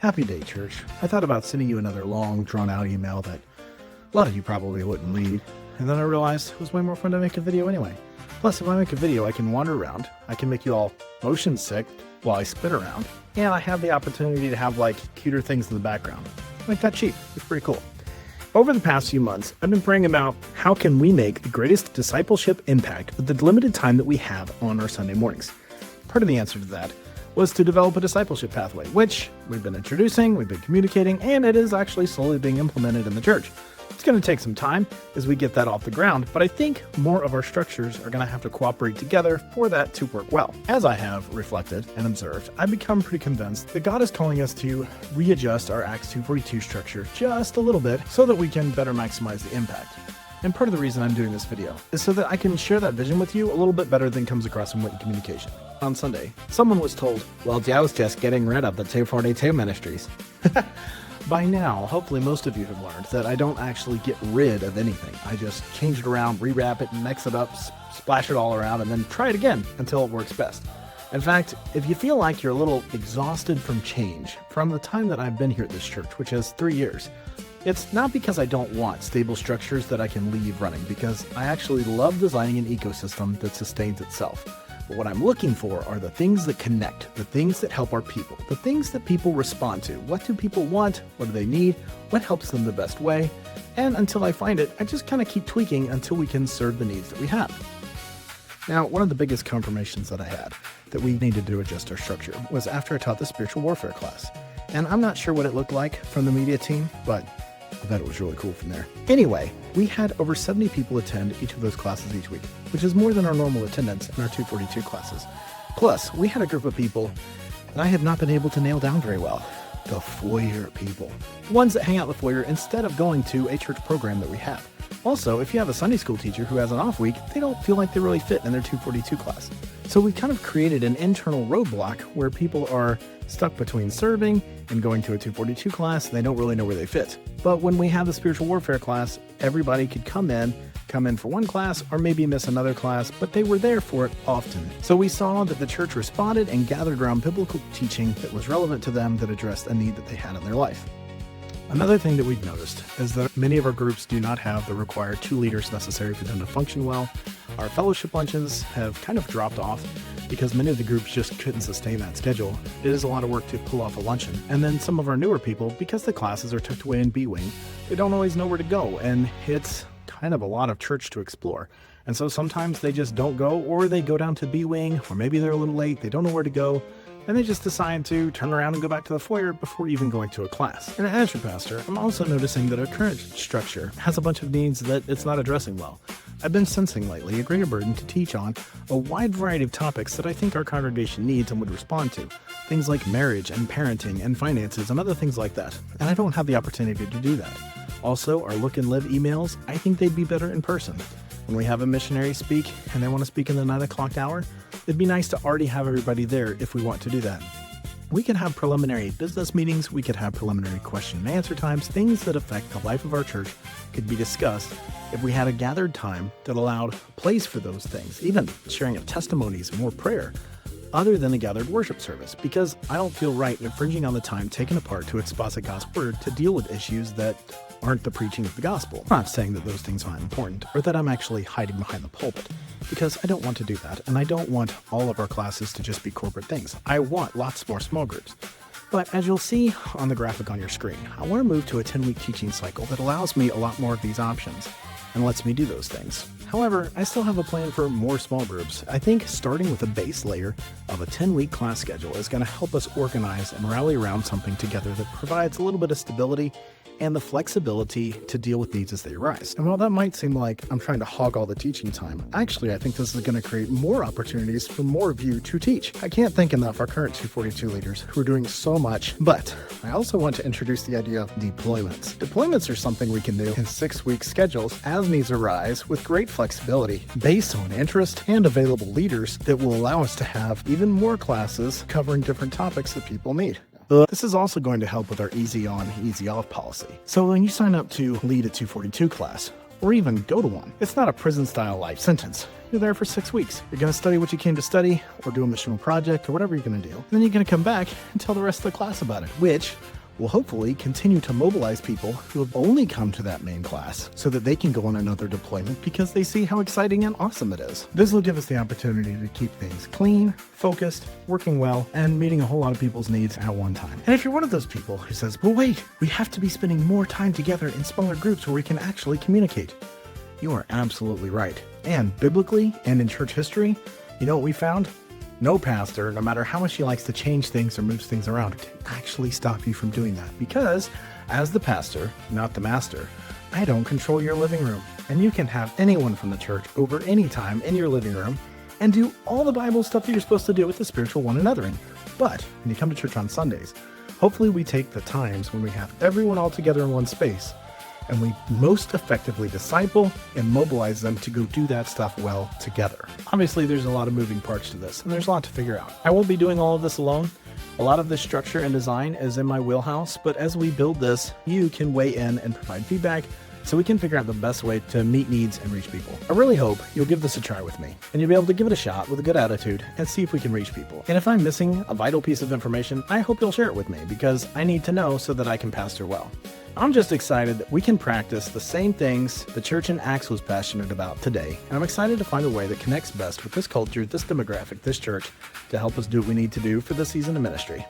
Happy day, church. I thought about sending you another long, drawn-out email that a lot of you probably wouldn't read, and then I realized it was way more fun to make a video anyway. Plus, if I make a video, I can wander around, I can make you all motion sick while I spit around, and I have the opportunity to have, cuter things in the background. Like that cheap. It's pretty cool. Over the past few months, I've been praying about how can we make the greatest discipleship impact with the limited time that we have on our Sunday mornings. Part of the answer to that was to develop a discipleship pathway, which we've been introducing, we've been communicating, and it is actually slowly being implemented in the church. It's going to take some time as we get that off the ground, but I think more of our structures are going to have to cooperate together for that to work well. As I have reflected and observed, I've become pretty convinced that God is calling us to readjust our Acts 2:42 structure just a little bit so that we can better maximize the impact. And part of the reason I'm doing this video is so that I can share that vision with you a little bit better than comes across in written communication. On Sunday, someone was told, well, Joe's just getting rid of the 242 ministries. By now, hopefully most of you have learned that I don't actually get rid of anything. I just change it around, rewrap it, mix it up, splash it all around, and then try it again until it works best. In fact, if you feel like you're a little exhausted from change from the time that I've been here at this church, which is 3 years, it's not because I don't want stable structures that I can leave running, because I actually love designing an ecosystem that sustains itself. But what I'm looking for are the things that connect, the things that help our people, the things that people respond to. What do people want? What do they need? What helps them the best way? And until I find it, I just kind of keep tweaking until we can serve the needs that we have. Now, one of the biggest confirmations that I had that we needed to adjust our structure was after I taught the spiritual warfare class. And I'm not sure what it looked like from the media team, but I bet it was really cool from there. Anyway, we had over 70 people attend each of those classes each week, which is more than our normal attendance in our 242 classes. Plus, we had a group of people that I have not been able to nail down very well. The foyer people. The ones that hang out in the foyer instead of going to a church program that we have. Also, if you have a Sunday school teacher who has an off week, they don't feel like they really fit in their 242 class. So we kind of created an internal roadblock where people are stuck between serving and going to a 242 class, and they don't really know where they fit. But when we have the spiritual warfare class, everybody could come in for one class or maybe miss another class, but they were there for it often. So we saw that the church responded and gathered around biblical teaching that was relevant to them, that addressed a need that they had in their life. Another thing that we've noticed is that many of our groups do not have the required 2 leaders necessary for them to function well. Our fellowship lunches have kind of dropped off because many of the groups just couldn't sustain that schedule. It is a lot of work to pull off a luncheon. And then some of our newer people, because the classes are tucked away in B-Wing, they don't always know where to go, and it's kind of a lot of church to explore. And so sometimes they just don't go, or they go down to B-Wing, or maybe they're a little late, they don't know where to go, and they just decide to turn around and go back to the foyer before even going to a class. And as your pastor, I'm also noticing that our current structure has a bunch of needs that it's not addressing well. I've been sensing lately a greater burden to teach on a wide variety of topics that I think our congregation needs and would respond to. Things like marriage and parenting and finances and other things like that. And I don't have the opportunity to do that. Also, our look and live emails, I think they'd be better in person. When we have a missionary speak and they want to speak in the 9 o'clock hour, it'd be nice to already have everybody there if we want to do that. We could have preliminary business meetings, we could have preliminary question and answer times, things that affect the life of our church could be discussed if we had a gathered time that allowed a place for those things, even sharing of testimonies, more prayer, other than a gathered worship service, because I don't feel right infringing on the time taken apart to exposit God's word to deal with issues that aren't the preaching of the gospel. I'm not saying that those things aren't important, or that I'm actually hiding behind the pulpit, because I don't want to do that, and I don't want all of our classes to just be corporate things. I want lots more small groups. But as you'll see on the graphic on your screen, I want to move to a 10-week teaching cycle that allows me a lot more of these options and lets me do those things. However, I still have a plan for more small groups. I think starting with a base layer of a 10-week class schedule is going to help us organize and rally around something together that provides a little bit of stability and the flexibility to deal with needs as they arise. And while that might seem like I'm trying to hog all the teaching time, actually I think this is going to create more opportunities for more of you to teach. I can't thank enough our current 242 leaders who are doing so much, but I also want to introduce the idea of deployments. Deployments are something we can do in 6-week schedules as needs arise with great flexibility based on interest and available leaders that will allow us to have even more classes covering different topics that people need. This is also going to help with our easy on, easy off policy. So when you sign up to lead a 242 class, or even go to one. It's not a prison-style life sentence. You're there for 6 weeks. You're going to study what you came to study, or do a missional project, or whatever you're going to do. And then you're going to come back and tell the rest of the class about it, which will hopefully continue to mobilize people who have only come to that main class so that they can go on another deployment because they see how exciting and awesome it is. This will give us the opportunity to keep things clean, focused, working well, and meeting a whole lot of people's needs at one time. And if you're one of those people who says, well, wait, we have to be spending more time together in smaller groups where we can actually communicate, you are absolutely right. And biblically and in church history, you know what we found? No pastor, no matter how much he likes to change things or moves things around, can actually stop you from doing that. Because as the pastor, not the master, I don't control your living room. And you can have anyone from the church over any time in your living room and do all the Bible stuff that you're supposed to do with the spiritual one anothering. But when you come to church on Sundays, hopefully we take the times when we have everyone all together in one space and we most effectively disciple and mobilize them to go do that stuff well together. Obviously, there's a lot of moving parts to this, and there's a lot to figure out. I won't be doing all of this alone. A lot of this structure and design is in my wheelhouse, but as we build this, you can weigh in and provide feedback so we can figure out the best way to meet needs and reach people. I really hope you'll give this a try with me, and you'll be able to give it a shot with a good attitude and see if we can reach people. And if I'm missing a vital piece of information, I hope you'll share it with me because I need to know so that I can pastor well. I'm just excited that we can practice the same things the church in Acts was passionate about today, and I'm excited to find a way that connects best with this culture, this demographic, this church, to help us do what we need to do for this season of ministry.